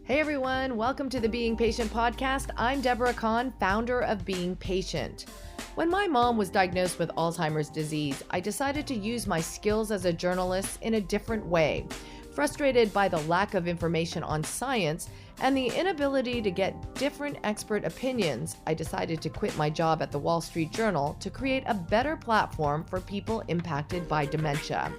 Hey everyone, welcome to the Being Patient podcast. I'm Deborah Kahn, founder of Being Patient. When my mom was diagnosed with Alzheimer's disease, I decided to use my skills as a journalist in a different way. Frustrated by the lack of information on science and the inability to get different expert opinions, I decided to quit my job at the Wall Street Journal to create a better platform for people impacted by dementia.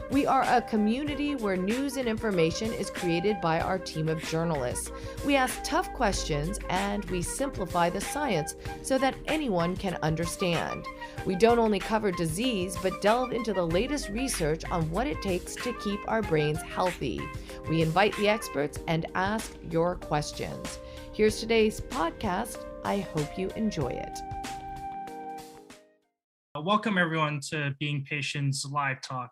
We are a community where news and information is created by our team of journalists. We ask tough questions and we simplify the science so that anyone can understand. We don't only cover disease, but delve into the latest research on what it takes to keep our brains healthy. We invite the experts and ask your questions. Here's today's podcast. I hope you enjoy it. Welcome everyone to Being Patient's LiveTalk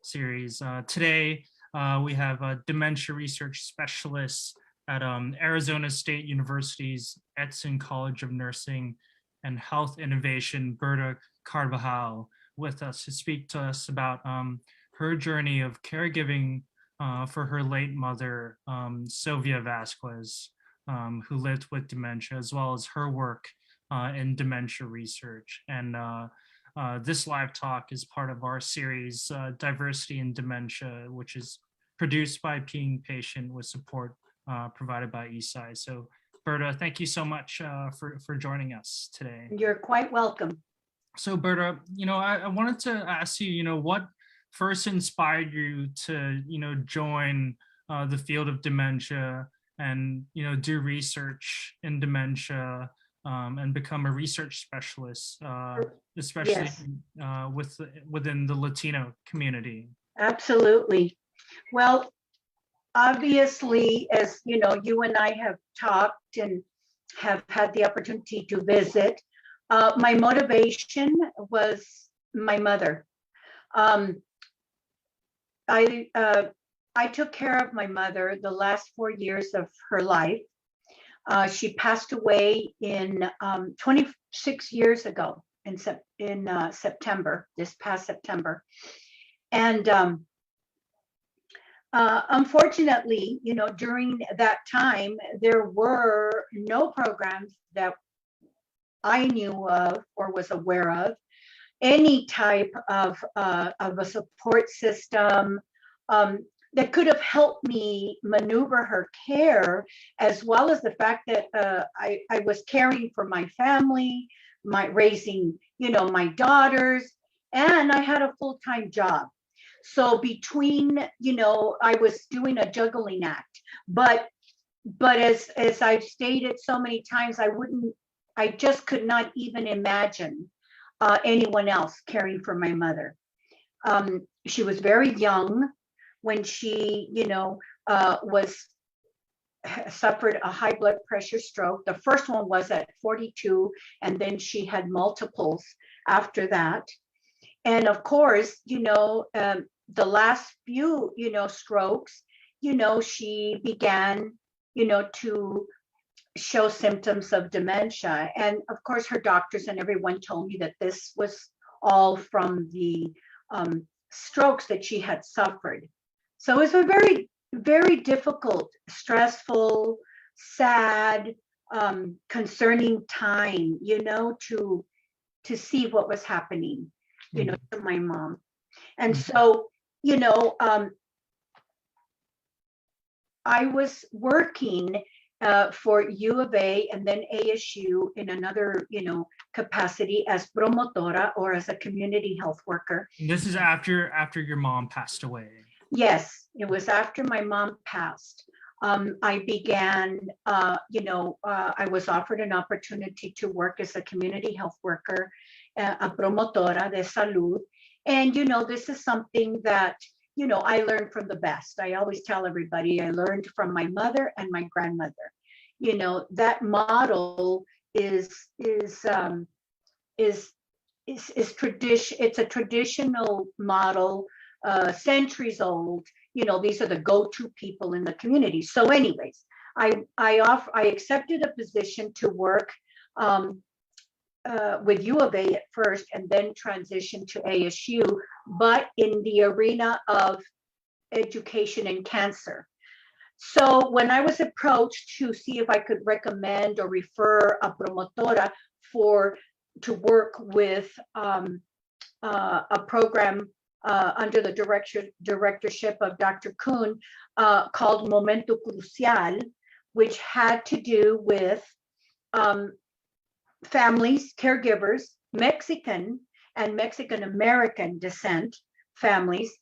series. Today we have a dementia research specialist at Arizona State University's Edson College of Nursing and Health Innovation, Berta Carbajal, with us to speak to us about her journey of caregiving for her late mother, Sylvia Vasquez, who lived with dementia, as well as her work in dementia research. And this live talk is part of our series, Diversity in Dementia, which is produced by Being Patient with support provided by ESI. So Berta, thank you so much for joining us today. You're quite welcome. So Berta, I wanted to ask you, what first inspired you to, join the field of dementia and, do research in dementia and become a research specialist, especially Yes. within the Latino community? Absolutely. Well, obviously, as you know, you and I have talked and have had the opportunity to visit. My motivation was my mother. I took care of my mother the last 4 years of her life. She passed away in 26 years ago in September, this past September. And unfortunately, during that time, there were no programs that I knew of or was aware of, any type of a support system that could have helped me maneuver her care, as well as the fact that I was caring for my family, raising, my daughters, and I had a full-time job. So between, I was doing a juggling act, but as I've stated so many times, I just could not even imagine anyone else caring for my mother. She was very young when she, suffered a high blood pressure stroke. The first one was at 42, and then she had multiples after that. And of course, the last few, strokes, she began, to show symptoms of dementia. And of course, her doctors and everyone told me that this was all from the strokes that she had suffered. So it was a very, very difficult, stressful, sad, concerning time, to see what was happening, to my mom. And so, I was working for U of A and then ASU in another, capacity as Promotora, or as a community health worker. This is after your mom passed away. Yes, it was after my mom passed. I began, I was offered an opportunity to work as a community health worker, a Promotora de Salud. And, this is something that, I learned from the best. I always tell everybody I learned from my mother and my grandmother. That model is tradition. It's a traditional model, centuries old. These are the go-to people in the community. So anyways, I accepted a position to work with U of A at first, and then transitioned to ASU, but in the arena of education and cancer. So when I was approached to see if I could recommend or refer a promotora to work with a program under the directorship of Dr. Kuhn called Momento Crucial, which had to do with families, caregivers, Mexican and Mexican American descent families,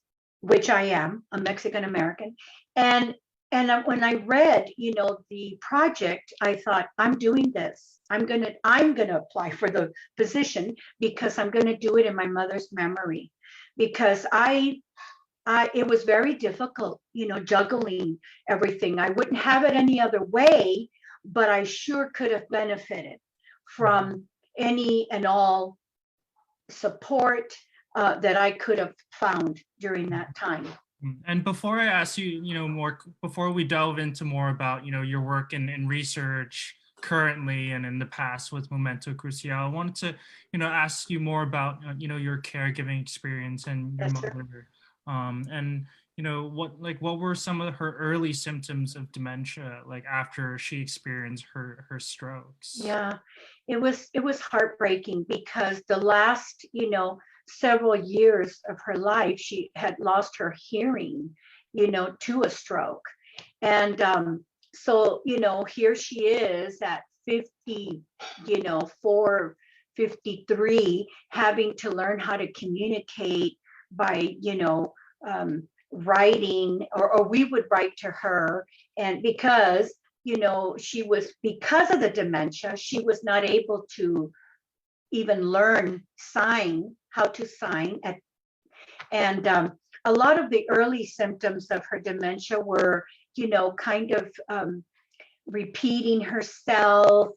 which I am a Mexican American. And when I read, the project, I thought, I'm doing this. I'm gonna apply for the position because I'm gonna do it in my mother's memory, because it was very difficult, juggling everything. I wouldn't have it any other way, but I sure could have benefited from any and all support that I could have found during that time. And before I ask you, more, before we delve into more about, your work in research currently and in the past with Momento Crucial, I wanted to, ask you more about, your caregiving experience and your mother. And, what were some of her early symptoms of dementia, like after she experienced her strokes? Yeah, it was heartbreaking because the last, several years of her life, she had lost her hearing, to a stroke. And so, here she is at 50, 53, having to learn how to communicate by, writing, or we would write to her. And because, because of the dementia, she was not able to even learn how to sign. And a lot of the early symptoms of her dementia were, kind of repeating herself,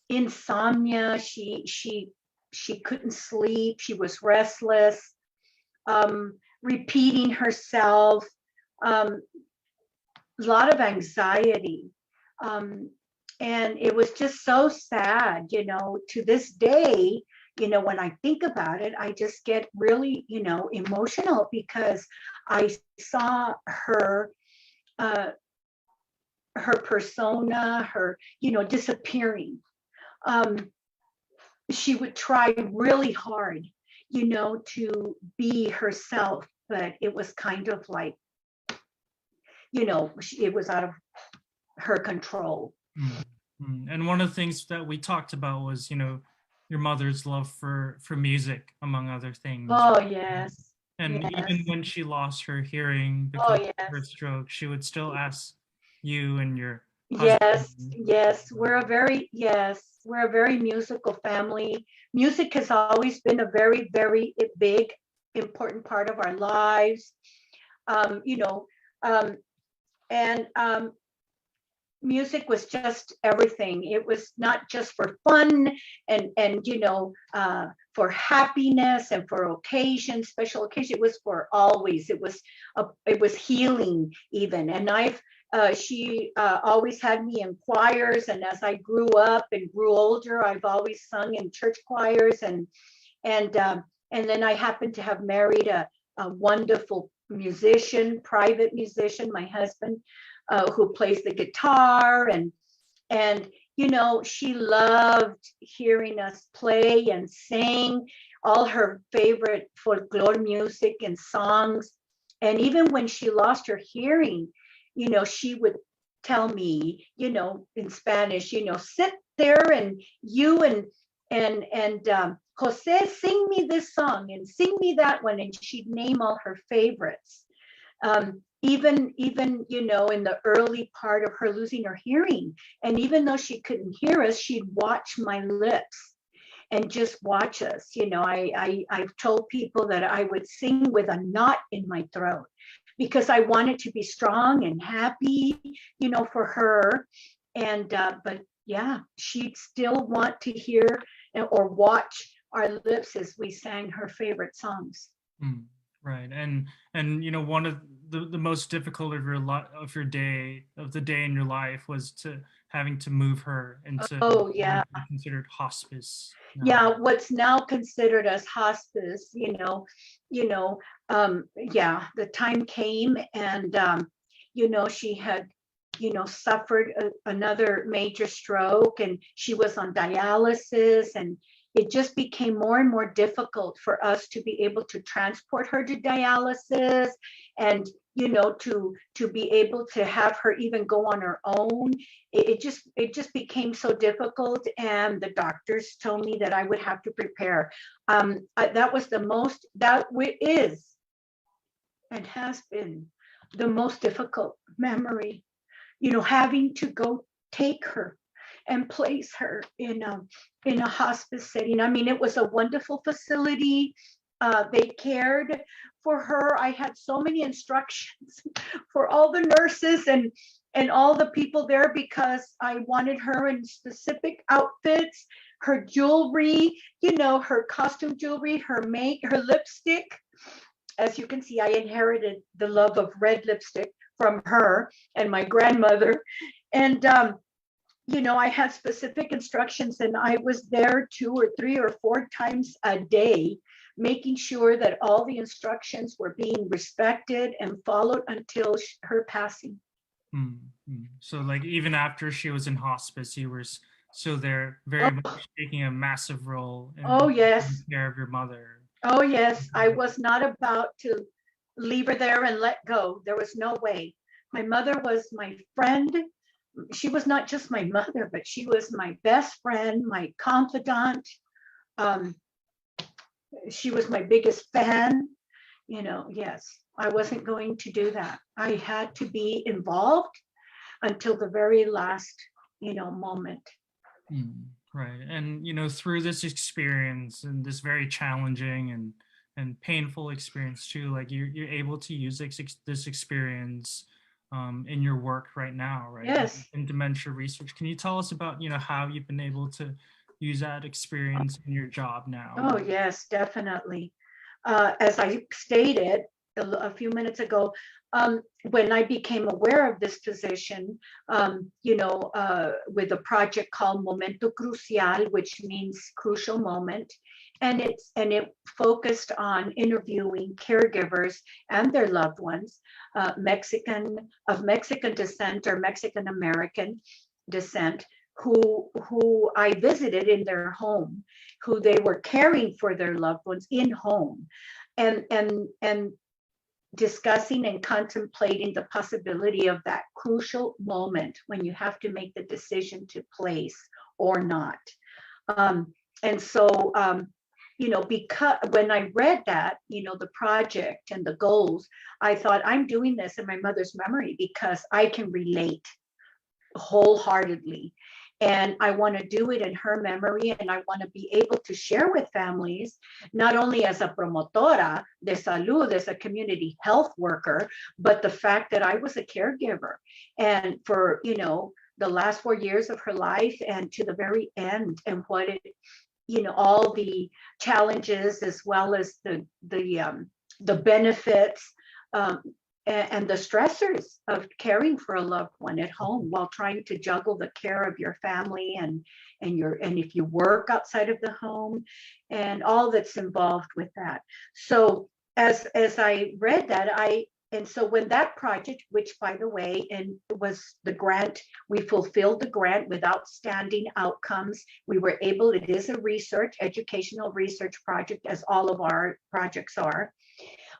insomnia. She couldn't sleep. She was restless, repeating herself, a lot of anxiety. And it was just so sad, to this day, when I think about it, I just get really, emotional because I saw her, her persona, her, disappearing. She would try really hard, to be herself, but it was kind of like, it was out of her control. And one of the things that we talked about was, your mother's love for music, among other things. Oh, yes. And yes. even when she lost her hearing because of her stroke, she would still ask you and your husband. Yes, we're a very musical family. Music has always been a very, very big, important part of our lives. Music was just everything. It was not just for fun and for happiness and for occasions, special occasions. It was for always. It was healing even. And she always had me in choirs, and as I grew up and grew older, I've always sung in church choirs, and then I happened to have married a wonderful musician, private musician, my husband, who plays the guitar, and she loved hearing us play and sing all her favorite folklore music and songs. And even when she lost her hearing, she would tell me, in Spanish, sit there and Jose, sing me this song and sing me that one, and she'd name all her favorites. Even in the early part of her losing her hearing, and even though she couldn't hear us, she'd watch my lips and just watch us. I've told people that I would sing with a knot in my throat because I wanted to be strong and happy, for her. And but yeah, she'd still want to hear or watch our lips as we sang her favorite songs. Right. And one of the most difficult of the day in your life was having to move her into considered hospice. Yeah, what's now considered as hospice, the time came, and she had, suffered another major stroke, and she was on dialysis, and it just became more and more difficult for us to be able to transport her to dialysis, and to be able to have her even go on her own. It just became so difficult, and the doctors told me that I would have to prepare. That was that is and has been the most difficult memory, having to go take her and place her in a hospice setting. I mean, it was a wonderful facility. They cared for her. I had so many instructions for all the nurses and all the people there, because I wanted her in specific outfits, her jewelry, her costume jewelry, her lipstick. As you can see, I inherited the love of red lipstick from her and my grandmother. And I had specific instructions, and I was there 2 or 3 or 4 times a day, making sure that all the instructions were being respected and followed until her passing. Mm-hmm. So like even after she was in hospice, you were still there, very much taking a massive role in taking care of your mother. Oh, yes. I was not about to leave her there and let go. There was no way. My mother was my friend. She was not just my mother, but she was my best friend, my confidant. She was my biggest fan. Yes, I wasn't going to do that. I had to be involved until the very last, moment. Right. And, through this experience and this very challenging and painful experience too, like you're able to use this experience in your work right now, right? Yes. In dementia research. Can you tell us about, how you've been able to use that experience in your job now? Oh, yes, definitely. As I stated a few minutes ago, when I became aware of this position, with a project called Momento Crucial, which means crucial moment, and it focused on interviewing caregivers and their loved ones, of Mexican descent or Mexican American descent, who I visited in their home, who they were caring for their loved ones in home, and discussing and contemplating the possibility of that crucial moment when you have to make the decision to place or not. And so, because when I read that, the project and the goals, I thought, I'm doing this in my mother's memory because I can relate wholeheartedly. And I want to do it in her memory, and I want to be able to share with families, not only as a promotora de salud, as a community health worker, but the fact that I was a caregiver. And for, the last 4 years of her life and to the very end, and what it, all the challenges as well as the benefits, and the stressors of caring for a loved one at home while trying to juggle the care of your family and if you work outside of the home and all that's involved with that. So as I read that, and so when that project, which by the way, and was the grant, we fulfilled the grant with outstanding outcomes. We were able, it is a educational research project, as all of our projects are.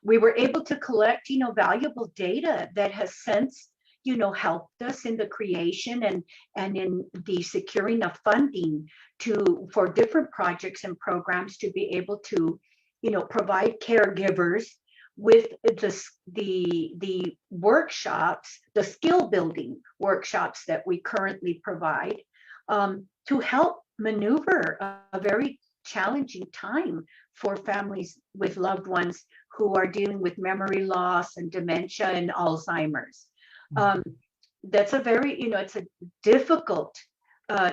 We were able to collect, valuable data that has since, helped us in the creation and in the securing of funding for different projects and programs to be able to, provide caregivers with the workshops, the skill building workshops that we currently provide, to help maneuver a very challenging time for families with loved ones who are dealing with memory loss and dementia and Alzheimer's. That's a very, it's a difficult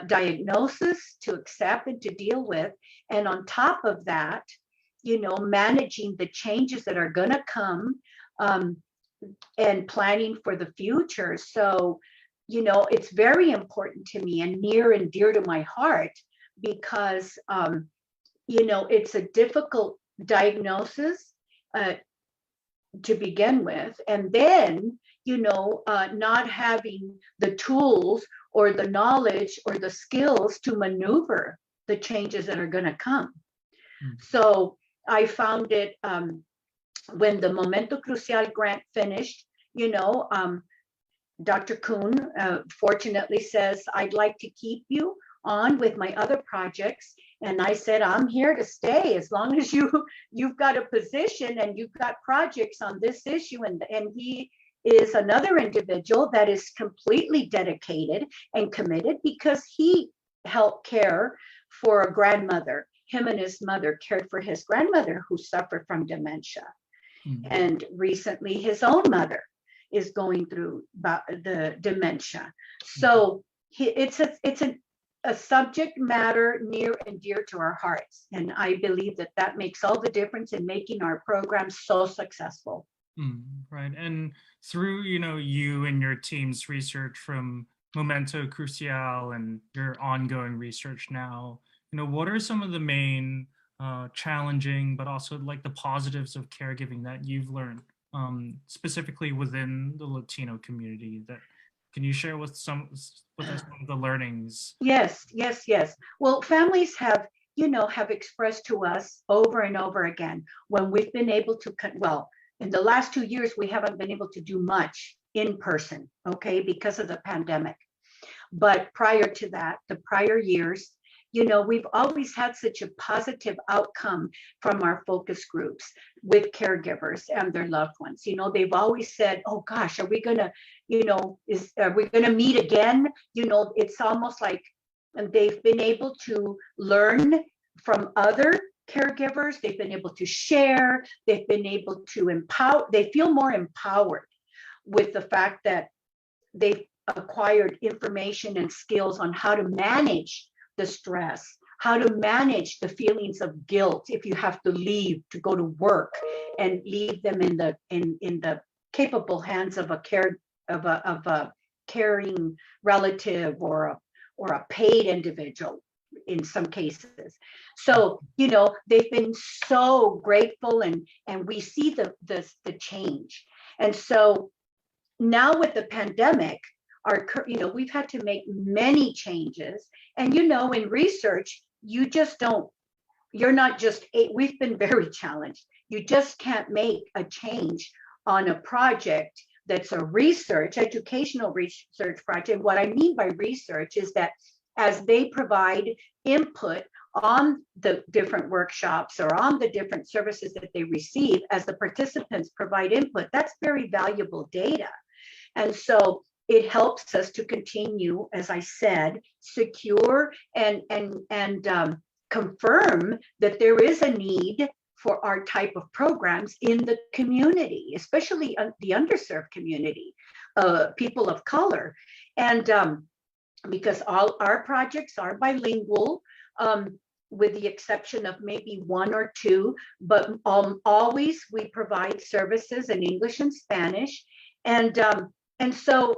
diagnosis to accept and to deal with. And on top of that, managing the changes that are going to come, and planning for the future. So, it's very important to me and near and dear to my heart because, it's a difficult diagnosis to begin with. And then, not having the tools or the knowledge or the skills to maneuver the changes that are going to come. So I found it when the Momento Crucial grant finished, Dr. Kuhn fortunately says, I'd like to keep you on with my other projects. And I said, I'm here to stay as long as you've got a position and you've got projects on this issue. And he is another individual that is completely dedicated and committed because he helped care for a grandmother. Him and his mother cared for his grandmother who suffered from dementia. And recently his own mother is going through the dementia. So it's a subject matter near and dear to our hearts. And I believe that makes all the difference in making our program so successful. Right. And through, you and your team's research from Momento Crucial and your ongoing research now, what are some of the main challenging, but also like the positives of caregiving that you've learned, specifically within the Latino community? That can you share with us some of the learnings? Yes. Well, families have expressed to us over and over again when we've been able to, in the last 2 years, we haven't been able to do much in person, okay, because of the pandemic. But prior to that, the prior years, we've always had such a positive outcome from our focus groups with caregivers and their loved ones. They've always said, oh gosh, are we gonna, are we gonna meet again? It's almost like they've been able to learn from other caregivers. They've been able to share. They've been able to empower. They feel more empowered with the fact that they've acquired information and skills on how to manage the stress, how to manage the feelings of guilt if you have to leave to go to work and leave them in the capable hands of a caring relative or a paid individual in some cases. So they've been so grateful and we see the change. And so now with the pandemic, we've had to make many changes. And in research, we've been very challenged. You just can't make a change on a project that's a educational research project. What I mean by research is that as they provide input on the different workshops or on the different services that they receive, as the participants provide input, that's very valuable data. And so it helps us to continue, as I said, secure and confirm that there is a need for our type of programs in the community, especially the underserved community, people of color. And because all our projects are bilingual, with the exception of maybe one or two, but always we provide services in English and Spanish. And so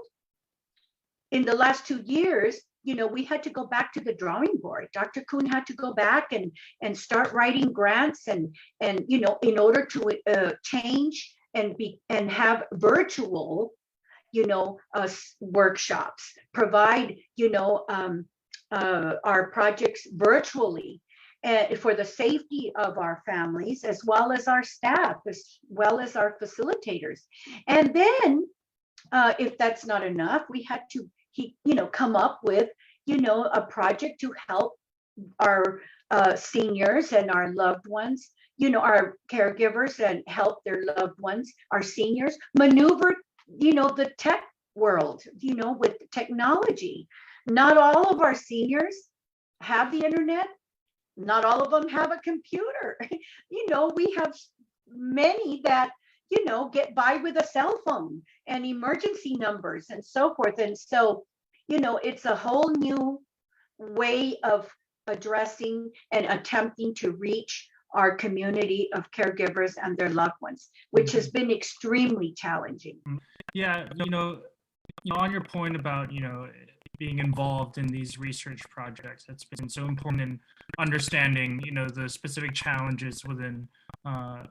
in the last 2 years, we had to go back to the drawing board. Dr. Kuhn had to go back and start writing grants and in order to change and have virtual, workshops, provide, our projects virtually for the safety of our families, as well as our staff, as well as our facilitators. And then if that's not enough, we had to come up with, a project to help our seniors and our loved ones, our caregivers, and help their loved ones, our seniors, maneuver, the tech world, with technology. Not all of our seniors have the internet. Not all of them have a computer. We have many that get by with a cell phone and emergency numbers and so forth. And so, it's a whole new way of addressing and attempting to reach our community of caregivers and their loved ones, which has been extremely challenging. Yeah, on your point about, being involved in these research projects, that's been so important in understanding, the specific challenges within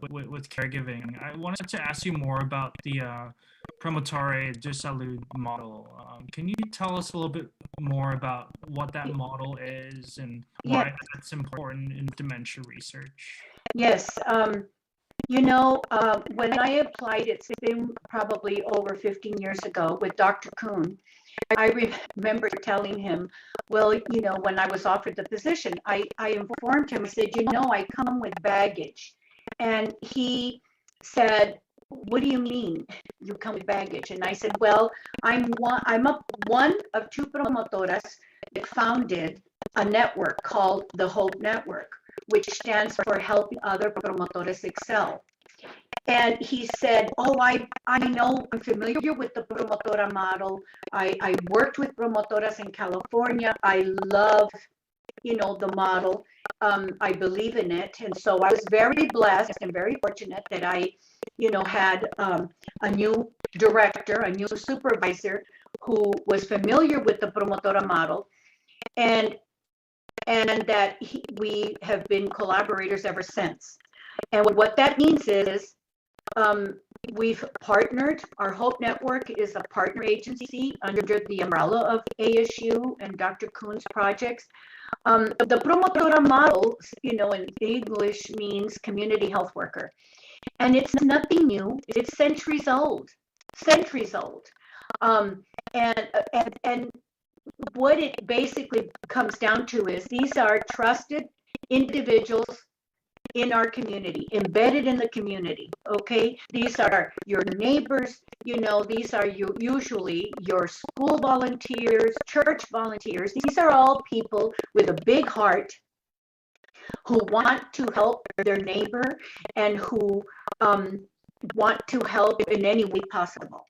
with caregiving. I wanted to ask you more about the Promotora de Salud model. Can you tell us a little bit more about what that model is and why Yes, that's important in dementia research? yes. When I applied, it's been probably over 15 years ago with Dr. Kuhn. I remember telling him, well, when I was offered the position, I informed him, I said, I come with baggage. And he said, what do you mean you come with baggage? And I said, well, one of two promotoras that founded a network called the Hope Network, which stands for Helping Other Promotores Excel. And he said, oh, I know, I'm familiar with the Promotora model. I worked with promotoras in California. I love, the model. I believe in it. And so I was very blessed and very fortunate that I, had a new director, a new supervisor who was familiar with the Promotora model. And that we have been collaborators ever since. And what that means is we've partnered. Our Hope Network is a partner agency under the umbrella of ASU and Dr. Kuhn's projects. The Promotora model, in English means community health worker. And it's nothing new. It's centuries old. And what it basically comes down to is these are trusted individuals in our community, embedded in the community, okay? These are your neighbors, these are usually your school volunteers, church volunteers. These are all people with a big heart who want to help their neighbor and who want to help in any way possible.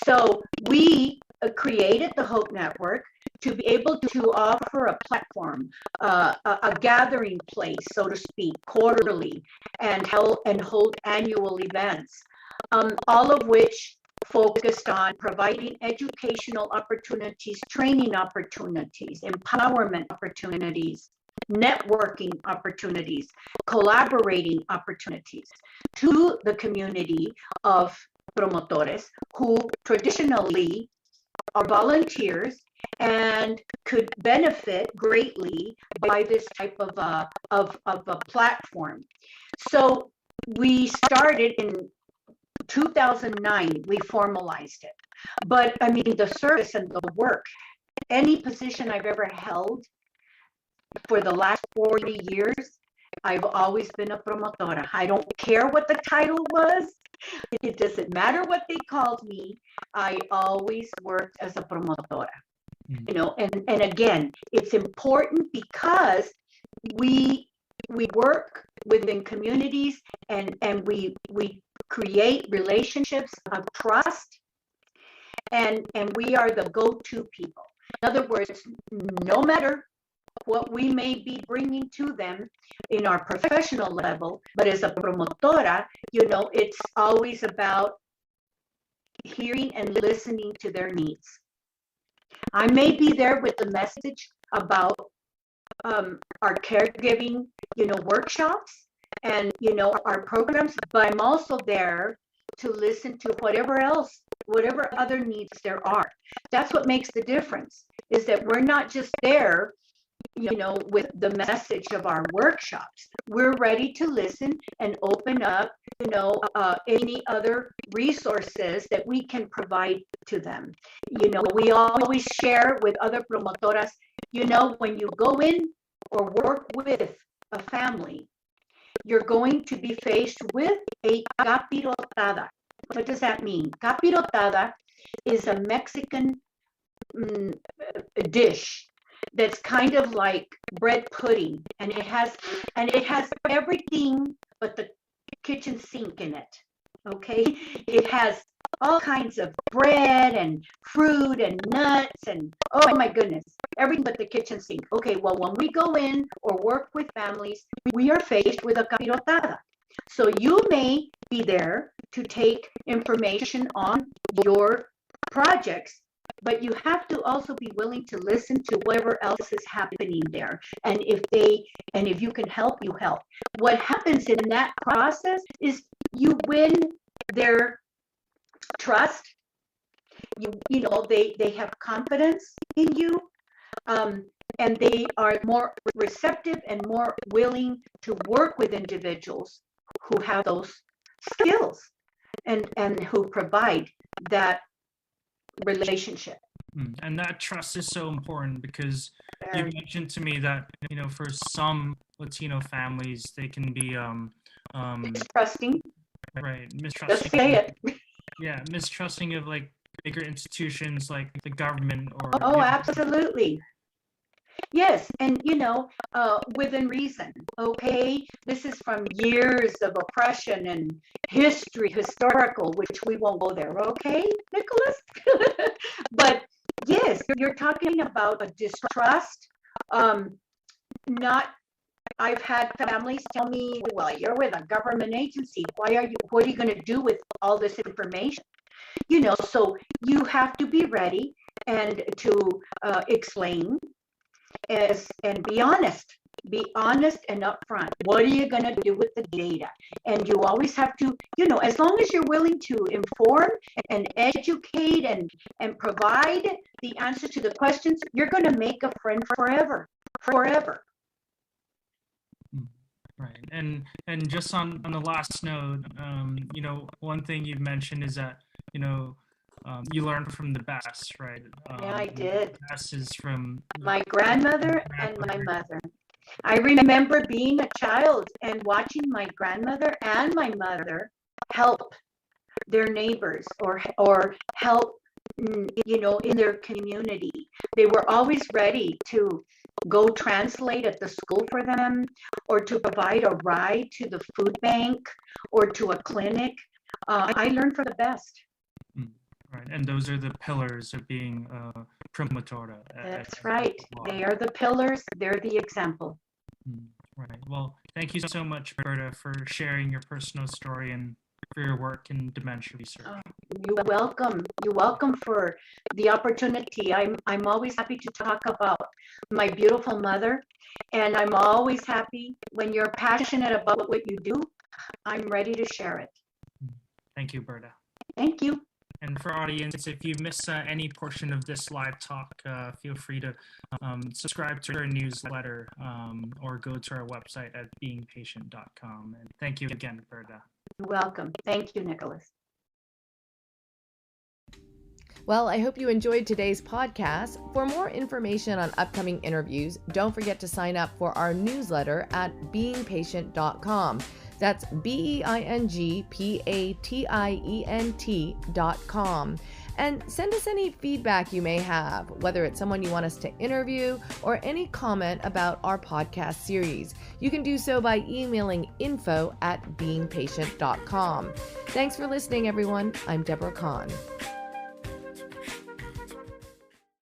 So we created the Hope Network to be able to offer a platform, a gathering place, so to speak, quarterly, and hold annual events, all of which focused on providing educational opportunities, training opportunities, empowerment opportunities, networking opportunities, collaborating opportunities to the community of promotores who traditionally are volunteers and could benefit greatly by this type of a platform. So we started in 2009, we formalized it. But I mean, the service and the work, any position I've ever held for the last 40 years, I've always been a promotora. I don't care what the title was. It doesn't matter what they called me. I always worked as a promotora. And again, it's important because we work within communities and we create relationships of trust, and we are the go-to people. In other words, no matter what we may be bringing to them in our professional level, but as a promotora, it's always about hearing and listening to their needs. I may be there with the message about our caregiving, workshops and, our programs, but I'm also there to listen to whatever other needs there are. That's what makes the difference, is that we're not just there, with the message of our workshops. We're ready to listen and open up, any other resources that we can provide to them. We always share with other promotoras, when you go in or work with a family, you're going to be faced with a capirotada. What does that mean? Capirotada is a Mexican dish that's kind of like bread pudding, and it has everything but the kitchen sink in it. Okay, it has all kinds of bread and fruit and nuts and, oh my goodness, everything but the kitchen sink. Okay, well, when we go in or work with families, we are faced with a capirotada. So you may be there to take information on your projects, but you have to also be willing to listen to whatever else is happening there. And if you can help, you help. What happens in that process is you win their trust. You know, they have confidence in you, and they are more receptive and more willing to work with individuals who have those skills and who provide that relationship. And that trust is so important because you mentioned to me that, you know, for some Latino families, they can be Mistrusting. right, Just mistrusting. say it. Yeah, mistrusting of like bigger institutions like the government or Oh, absolutely. Yes, and you know, within reason. Okay, this is from years of oppression and historical, which we won't go there. Okay, Nicholas. But yes, you're talking about a distrust. Not. I've had families tell me, "Well, you're with a government agency. Why are you? What are you going to do with all this information?" You know, so you have to be ready and to explain and be honest and upfront. What are you going to do with the data? And you always have to, you know, as long as you're willing to inform and educate and provide the answer to the questions, you're going to make a friend forever. right. And just on the last note, you know, one thing you've mentioned is that, you know, you learn from the best, right? Yeah, I did. The best is from My grandmother and my mother. I remember being a child and watching my grandmother and my mother help their neighbors or help, you know, in their community. They were always ready to go translate at the school for them, or to provide a ride to the food bank or to a clinic. I learned from the best. Right, and those are the pillars of being Promotora. That's right. They are the pillars. They're the example. Right. Well, thank you so much, Berta, for sharing your personal story and for your work in dementia research. You're welcome. You're welcome for the opportunity. I'm always happy to talk about my beautiful mother, and I'm always happy when you're passionate about what you do. I'm ready to share it. Thank you, Berta. Thank you. And for audience, if you miss any portion of this live talk, feel free to subscribe to our newsletter or go to our website at beingpatient.com. And thank you again, Berta. You're welcome. Thank you, Nicholas. Well, I hope you enjoyed today's podcast. For more information on upcoming interviews, don't forget to sign up for our newsletter at beingpatient.com. That's beingpatient.com. And send us any feedback you may have, whether it's someone you want us to interview or any comment about our podcast series. You can do so by emailing info@beingpatient.com. Thanks for listening, everyone. I'm Deborah Kahn.